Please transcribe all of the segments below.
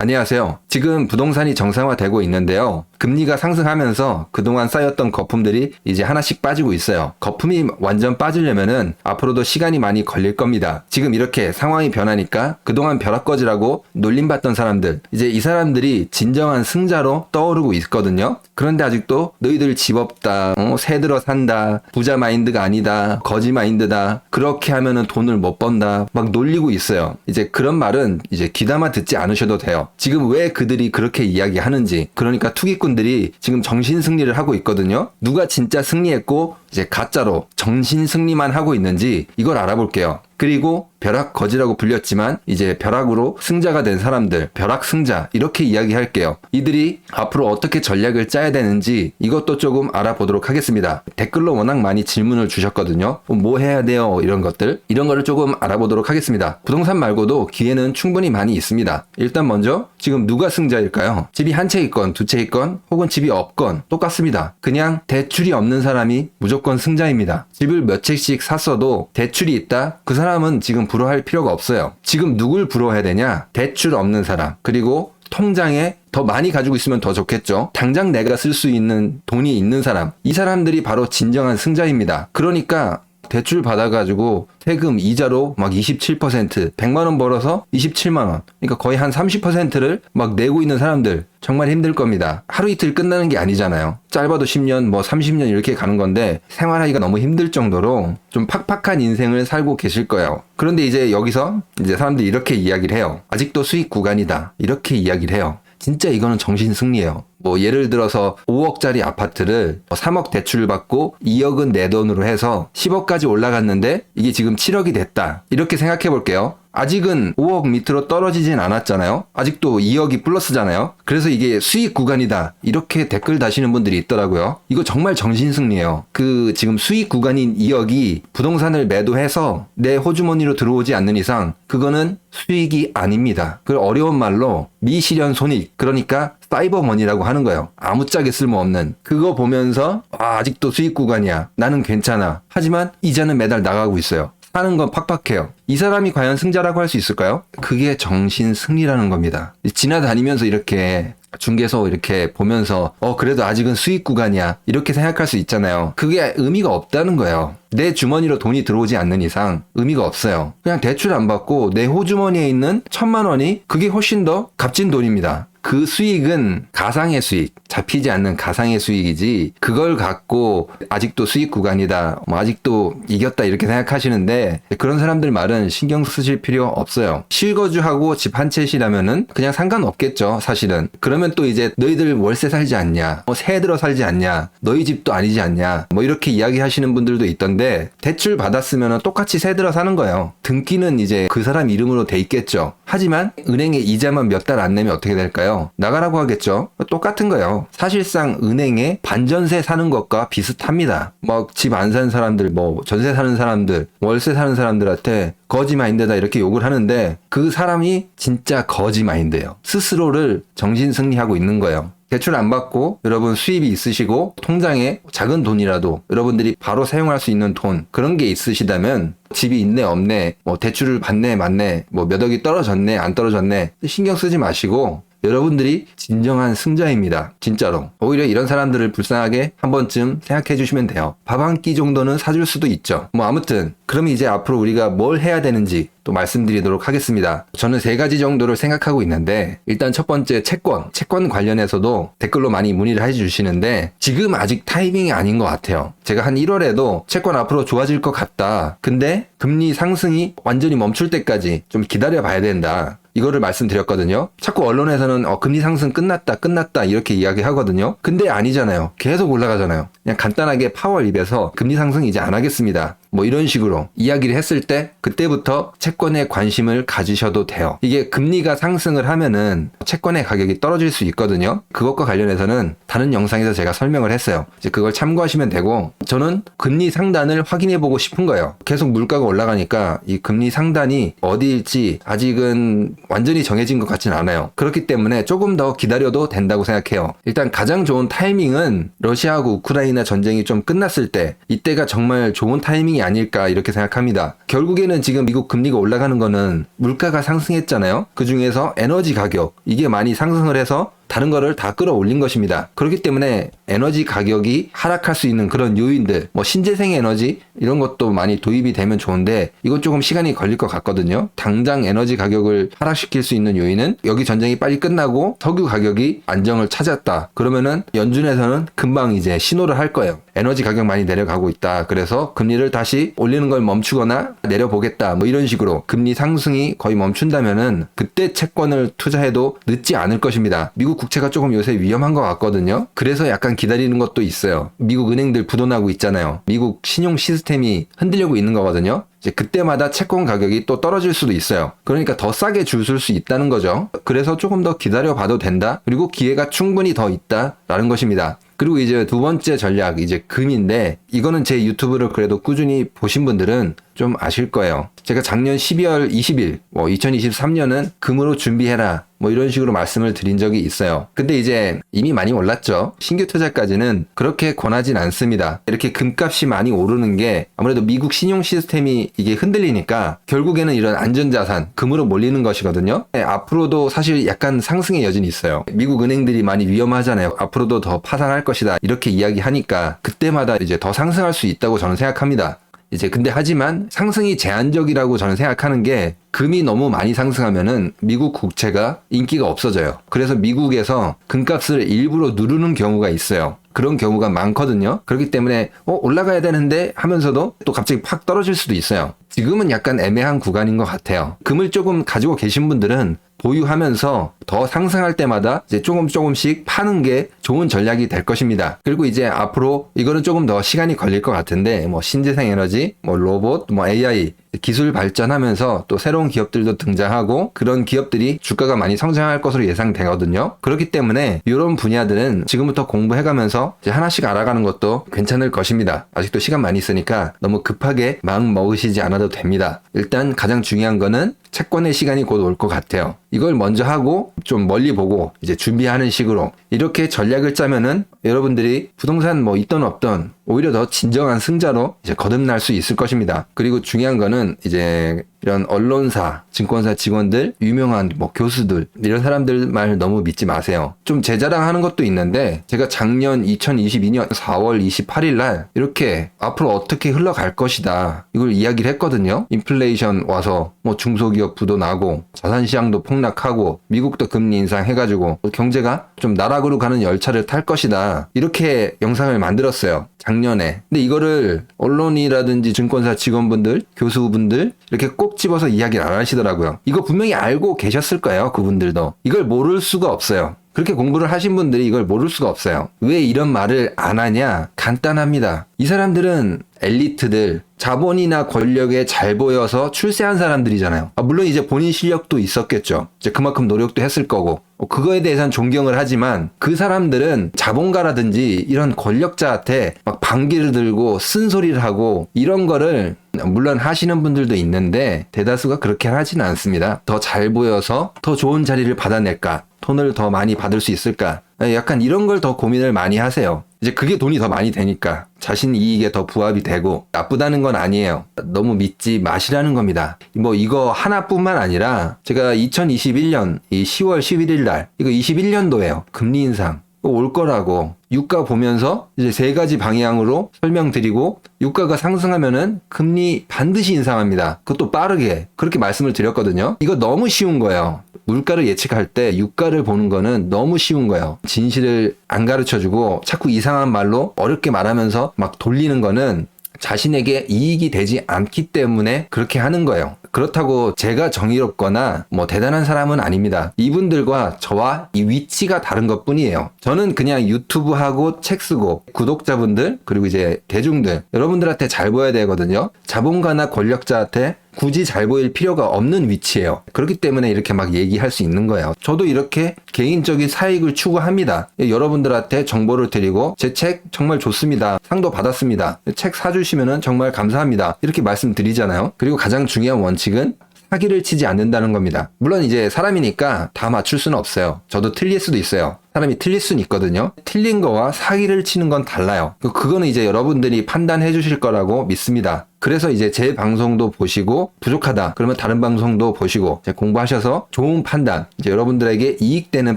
안녕하세요. 지금 부동산이 정상화되고 있는데요. 금리가 상승하면서 그동안 쌓였던 거품들이 이제 하나씩 빠지고 있어요. 거품이 완전 빠지려면은 앞으로도 시간이 많이 걸릴 겁니다. 지금 이렇게 상황이 변하니까 그동안 벼락거지라고 놀림받던 사람들, 이제 이 사람들이 진정한 승자로 떠오르고 있거든요. 그런데 아직도 너희들 집 없다, 새 들어 산다, 부자 마인드가 아니다, 거지 마인드다, 그렇게 하면은 돈을 못 번다, 막 놀리고 있어요. 이제 그런 말은 이제 귀담아 듣지 않으셔도 돼요. 지금 왜 그들이 그렇게 이야기하는지, 그러니까 투기꾼들이 지금 정신 승리를 하고 있거든요. 누가 진짜 승리했고 이제 가짜로 정신 승리만 하고 있는지 이걸 알아볼게요. 그리고 벼락 거지라고 불렸지만 이제 벼락으로 승자가 된 사람들, 벼락 승자, 이렇게 이야기할게요. 이들이 앞으로 어떻게 전략을 짜야 되는지 이것도 조금 알아보도록 하겠습니다. 댓글로 워낙 많이 질문을 주셨거든요. 뭐 해야 돼요? 이런 것들, 이런 거를 조금 알아보도록 하겠습니다. 부동산 말고도 기회는 충분히 많이 있습니다. 일단 먼저 지금 누가 승자일까요? 집이 한 채 있건 두 채 있건 혹은 집이 없건 똑같습니다. 그냥 대출이 없는 사람이 무조건 승자입니다. 집을 몇 채씩 샀어도 대출이 있다? 그 사람은 지금 부러워할 필요가 없어요. 지금 누굴 부러워해야 되냐? 대출 없는 사람, 그리고 통장에 더 많이 가지고 있으면 더 좋겠죠. 당장 내가 쓸 수 있는 돈이 있는 사람, 이 사람들이 바로 진정한 승자입니다. 그러니까 대출 받아가지고 세금 이자로 막 27%, 100만 원 벌어서 27만 원, 그러니까 거의 한 30%를 막 내고 있는 사람들 정말 힘들 겁니다. 하루 이틀 끝나는 게 아니잖아요. 짧아도 10년, 뭐 30년 이렇게 가는 건데 생활하기가 너무 힘들 정도로 좀 팍팍한 인생을 살고 계실 거예요. 그런데 이제 여기서 이제 사람들이 이렇게 이야기를 해요. 아직도 수익 구간이다, 이렇게 이야기를 해요. 진짜 이거는 정신 승리예요. 뭐 예를 들어서 5억짜리 아파트를 3억 대출을 받고 2억은 내 돈으로 해서 10억까지 올라갔는데 이게 지금 7억이 됐다, 이렇게 생각해 볼게요. 아직은 5억 밑으로 떨어지진 않았잖아요. 아직도 2억이 플러스잖아요. 그래서 이게 수익 구간이다, 이렇게 댓글 다시는 분들이 있더라고요. 이거 정말 정신승리예요. 그 지금 수익 구간인 2억이 부동산을 매도해서 내 호주머니로 들어오지 않는 이상 그거는 수익이 아닙니다. 그 어려운 말로 미실현 손익, 그러니까 사이버머니라고 하는 거예요. 아무짝에 쓸모없는. 그거 보면서 아직도 수익 구간이야, 나는 괜찮아, 하지만 이자는 매달 나가고 있어요. 사는 건 팍팍해요. 이 사람이 과연 승자라고 할 수 있을까요? 그게 정신 승리라는 겁니다. 지나다니면서 이렇게 중개소 이렇게 보면서 그래도 아직은 수익 구간이야, 이렇게 생각할 수 있잖아요. 그게 의미가 없다는 거예요. 내 주머니로 돈이 들어오지 않는 이상 의미가 없어요. 그냥 대출 안 받고 내 호주머니에 있는 1,000만 원이 그게 훨씬 더 값진 돈입니다. 그 수익은 가상의 수익, 잡히지 않는 가상의 수익이지, 그걸 갖고 아직도 수익 구간이다, 뭐 아직도 이겼다, 이렇게 생각하시는데 그런 사람들 말은 신경 쓰실 필요 없어요. 실거주하고 집 한 채시라면은 그냥 상관없겠죠, 사실은. 그러면 또 이제 너희들 월세 살지 않냐, 새 들어 살지 않냐, 너희 집도 아니지 않냐, 뭐 이렇게 이야기하시는 분들도 있던데, 대출 받았으면 똑같이 새 들어 사는 거예요. 등기는 이제 그 사람 이름으로 돼 있겠죠. 하지만 은행에 이자만 몇 달 안 내면 어떻게 될까요? 나가라고 하겠죠. 똑같은 거예요. 사실상 은행에 반전세 사는 것과 비슷합니다. 막 집 안 사는 사람들, 뭐 전세 사는 사람들, 월세 사는 사람들한테 거지 마인드다, 이렇게 욕을 하는데 그 사람이 진짜 거지 마인드예요. 스스로를 정신 승리하고 있는 거예요. 대출 안 받고 여러분 수입이 있으시고 통장에 작은 돈이라도 여러분들이 바로 사용할 수 있는 돈, 그런 게 있으시다면 집이 있네 없네, 뭐 대출을 받네 맞네, 뭐 몇 억이 떨어졌네 안 떨어졌네 신경 쓰지 마시고 여러분들이 진정한 승자입니다. 진짜로. 오히려 이런 사람들을 불쌍하게 한 번쯤 생각해 주시면 돼요. 밥 한 끼 정도는 사줄 수도 있죠. 뭐 아무튼 그럼 이제 앞으로 우리가 뭘 해야 되는지 또 말씀드리도록 하겠습니다. 저는 3가지 정도를 생각하고 있는데, 일단 첫 번째 채권 관련해서도 댓글로 많이 문의를 해주시는데 지금 아직 타이밍이 아닌 것 같아요. 제가 한 1월에도 채권 앞으로 좋아질 것 같다, 근데 금리 상승이 완전히 멈출 때까지 좀 기다려 봐야 된다, 이거를 말씀드렸거든요. 자꾸 언론에서는 금리 상승 끝났다 이렇게 이야기하거든요. 근데 아니잖아요. 계속 올라가잖아요. 그냥 간단하게 파월 입에서 금리 상승 이제 안 하겠습니다, 뭐 이런 식으로 이야기를 했을 때 그때부터 채권에 관심을 가지셔도 돼요. 이게 금리가 상승을 하면은 채권의 가격이 떨어질 수 있거든요. 그것과 관련해서는 다른 영상에서 제가 설명을 했어요. 이제 그걸 참고하시면 되고, 저는 금리 상단을 확인해 보고 싶은 거예요. 계속 물가가 올라가니까 이 금리 상단이 어디일지 아직은 완전히 정해진 것 같진 않아요. 그렇기 때문에 조금 더 기다려도 된다고 생각해요. 일단 가장 좋은 타이밍은 러시아하고 우크라이나 전쟁이 좀 끝났을 때, 이때가 정말 좋은 타이밍이 상승이 아닐까 이렇게 생각합니다. 결국에는 지금 미국 금리가 올라가는 거는 물가가 상승했잖아요. 그 중에서 에너지 가격 이게 많이 상승을 해서 다른 거를 다 끌어올린 것입니다. 그렇기 때문에 에너지 가격이 하락할 수 있는 그런 요인들, 뭐 신재생 에너지 이런 것도 많이 도입이 되면 좋은데 이건 조금 시간이 걸릴 것 같거든요. 당장 에너지 가격을 하락시킬 수 있는 요인은 여기 전쟁이 빨리 끝나고 석유 가격이 안정을 찾았다. 그러면은 연준에서는 금방 이제 신호를 할 거예요. 에너지 가격 많이 내려가고 있다. 그래서 금리를 다시 올리는 걸 멈추거나 내려보겠다. 뭐 이런 식으로 금리 상승이 거의 멈춘다면은 그때 채권을 투자해도 늦지 않을 것입니다. 미국 국채가 조금 요새 위험한 것 같거든요. 그래서 약간 기다리는 것도 있어요. 미국 은행들 부도나고 있잖아요. 미국 신용 시스템이 흔들리고 있는 거거든요. 이제 그때마다 채권 가격이 또 떨어질 수도 있어요. 그러니까 더 싸게 줄 수 있다는 거죠. 그래서 조금 더 기다려 봐도 된다. 그리고 기회가 충분히 더 있다라는 것입니다. 그리고 이제 두 번째 전략, 이제 금인데 이거는 제 유튜브를 그래도 꾸준히 보신 분들은 좀 아실 거예요. 제가 작년 12월 20일, 2023년은 금으로 준비해라. 뭐 이런 식으로 말씀을 드린 적이 있어요. 근데 이제 이미 많이 올랐죠. 신규 투자까지는 그렇게 권하진 않습니다. 이렇게 금값이 많이 오르는 게 아무래도 미국 신용 시스템이 이게 흔들리니까 결국에는 이런 안전자산, 금으로 몰리는 것이거든요. 네, 앞으로도 사실 약간 상승의 여진이 있어요. 미국 은행들이 많이 위험하잖아요. 앞으로도 더 파산할 것이다. 이렇게 이야기하니까 그때마다 이제 더 상승할 수 있다고 저는 생각합니다. 이제 근데 하지만 상승이 제한적이라고 저는 생각하는 게 금이 너무 많이 상승하면은 미국 국채가 인기가 없어져요. 그래서 미국에서 금값을 일부러 누르는 경우가 있어요. 그런 경우가 많거든요. 그렇기 때문에 올라가야 되는데 하면서도 또 갑자기 팍 떨어질 수도 있어요. 지금은 약간 애매한 구간인 것 같아요. 금을 조금 가지고 계신 분들은 보유하면서 더 상승할 때마다 이제 조금씩 파는 게 좋은 전략이 될 것입니다. 그리고 이제 앞으로 이거는 조금 더 시간이 걸릴 것 같은데 뭐 신재생 에너지, 뭐 로봇, 뭐 AI 기술 발전하면서 또 새로운 기업들도 등장하고 그런 기업들이 주가가 많이 성장할 것으로 예상되거든요. 그렇기 때문에 이런 분야들은 지금부터 공부해가면서 이제 하나씩 알아가는 것도 괜찮을 것입니다. 아직도 시간 많이 있으니까 너무 급하게 마음 먹으시지 않아도 됩니다. 일단 가장 중요한 거는 채권의 시간이 곧 올 것 같아요. 이걸 먼저 하고 좀 멀리 보고 이제 준비하는 식으로 이렇게 전략을 짜면은 여러분들이 부동산 뭐 있던 없던 오히려 더 진정한 승자로 이제 거듭날 수 있을 것입니다. 그리고 중요한 거는 이제 이런 언론사, 증권사 직원들, 유명한 뭐 교수들 이런 사람들 말 너무 믿지 마세요. 좀 제 자랑하는 것도 있는데 제가 작년 2022년 4월 28일 날 이렇게 앞으로 어떻게 흘러갈 것이다 이걸 이야기를 했거든요. 인플레이션 와서 뭐 중소기업 부도 나고 자산시장도 폭락하고 미국도 금리 인상해가지고 경제가 좀 나락으로 가는 열차를 탈 것이다 이렇게 영상을 만들었어요. 작년에. 근데 이거를 언론이라든지 증권사 직원분들, 교수분들 이렇게 꼭 집어서 이야기를 안 하시더라고요. 이거 분명히 알고 계셨을 거예요. 그분들도. 이걸 모를 수가 없어요. 그렇게 공부를 하신 분들이 이걸 모를 수가 없어요. 왜 이런 말을 안 하냐? 간단합니다. 이 사람들은 엘리트들, 자본이나 권력에 잘 보여서 출세한 사람들이잖아요. 물론 이제 본인 실력도 있었겠죠. 이제 그만큼 노력도 했을 거고. 그거에 대해서는 존경을 하지만 그 사람들은 자본가라든지 이런 권력자한테 막 방귀를 들고 쓴소리를 하고 이런 거를 물론 하시는 분들도 있는데 대다수가 그렇게 하지는 않습니다. 더 잘 보여서 더 좋은 자리를 받아낼까? 돈을 더 많이 받을 수 있을까? 약간 이런 걸 더 고민을 많이 하세요. 이제 그게 돈이 더 많이 되니까 자신 이익에 더 부합이 되고 나쁘다는 건 아니에요. 너무 믿지 마시라는 겁니다. 뭐 이거 하나뿐만 아니라 제가 2021년 이 10월 11일 날 이거 21년도에요. 금리 인상 올 거라고 유가 보면서 이제 세 가지 방향으로 설명드리고 유가가 상승하면은 금리 반드시 인상합니다. 그것도 빠르게 그렇게 말씀을 드렸거든요. 이거 너무 쉬운 거예요. 물가를 예측할 때 유가를 보는 거는 너무 쉬운 거예요. 진실을 안 가르쳐주고 자꾸 이상한 말로 어렵게 말하면서 막 돌리는 거는 자신에게 이익이 되지 않기 때문에 그렇게 하는 거예요. 그렇다고 제가 정의롭거나 뭐 대단한 사람은 아닙니다. 이분들과 저와 이 위치가 다른 것 뿐이에요. 저는 그냥 유튜브 하고 책 쓰고 구독자분들 그리고 이제 대중들 여러분들한테 잘 보여야 되거든요. 자본가나 권력자한테 굳이 잘 보일 필요가 없는 위치예요. 그렇기 때문에 이렇게 막 얘기할 수 있는 거예요. 저도 이렇게 개인적인 사익을 추구합니다. 여러분들한테 정보를 드리고 제 책 정말 좋습니다. 상도 받았습니다. 책 사주시면 정말 감사합니다. 이렇게 말씀드리잖아요. 그리고 가장 중요한 원칙은 사기를 치지 않는다는 겁니다. 물론 이제 사람이니까 다 맞출 수는 없어요. 저도 틀릴 수도 있어요. 사람이 틀릴 수는 있거든요. 틀린 거와 사기를 치는 건 달라요. 그거는 이제 여러분들이 판단해 주실 거라고 믿습니다. 그래서 이제 제 방송도 보시고 부족하다 그러면 다른 방송도 보시고 이제 공부하셔서 좋은 판단, 이제 여러분들에게 이익되는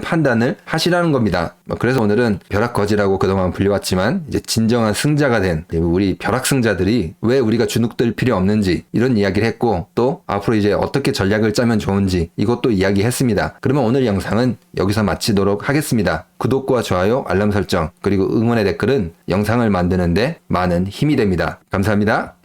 판단을 하시라는 겁니다. 그래서 오늘은 벼락거지라고 그동안 불려왔지만 이제 진정한 승자가 된 우리 벼락승자들이 왜 우리가 주눅들 필요 없는지 이런 이야기를 했고, 또 앞으로 이제 어떻게 전략을 짜면 좋은지 이것도 이야기했습니다. 그러면 오늘 영상은 여기서 마치도록 하겠습니다. 구독과 좋아요, 알람 설정, 그리고 응원의 댓글은 영상을 만드는데 많은 힘이 됩니다. 감사합니다.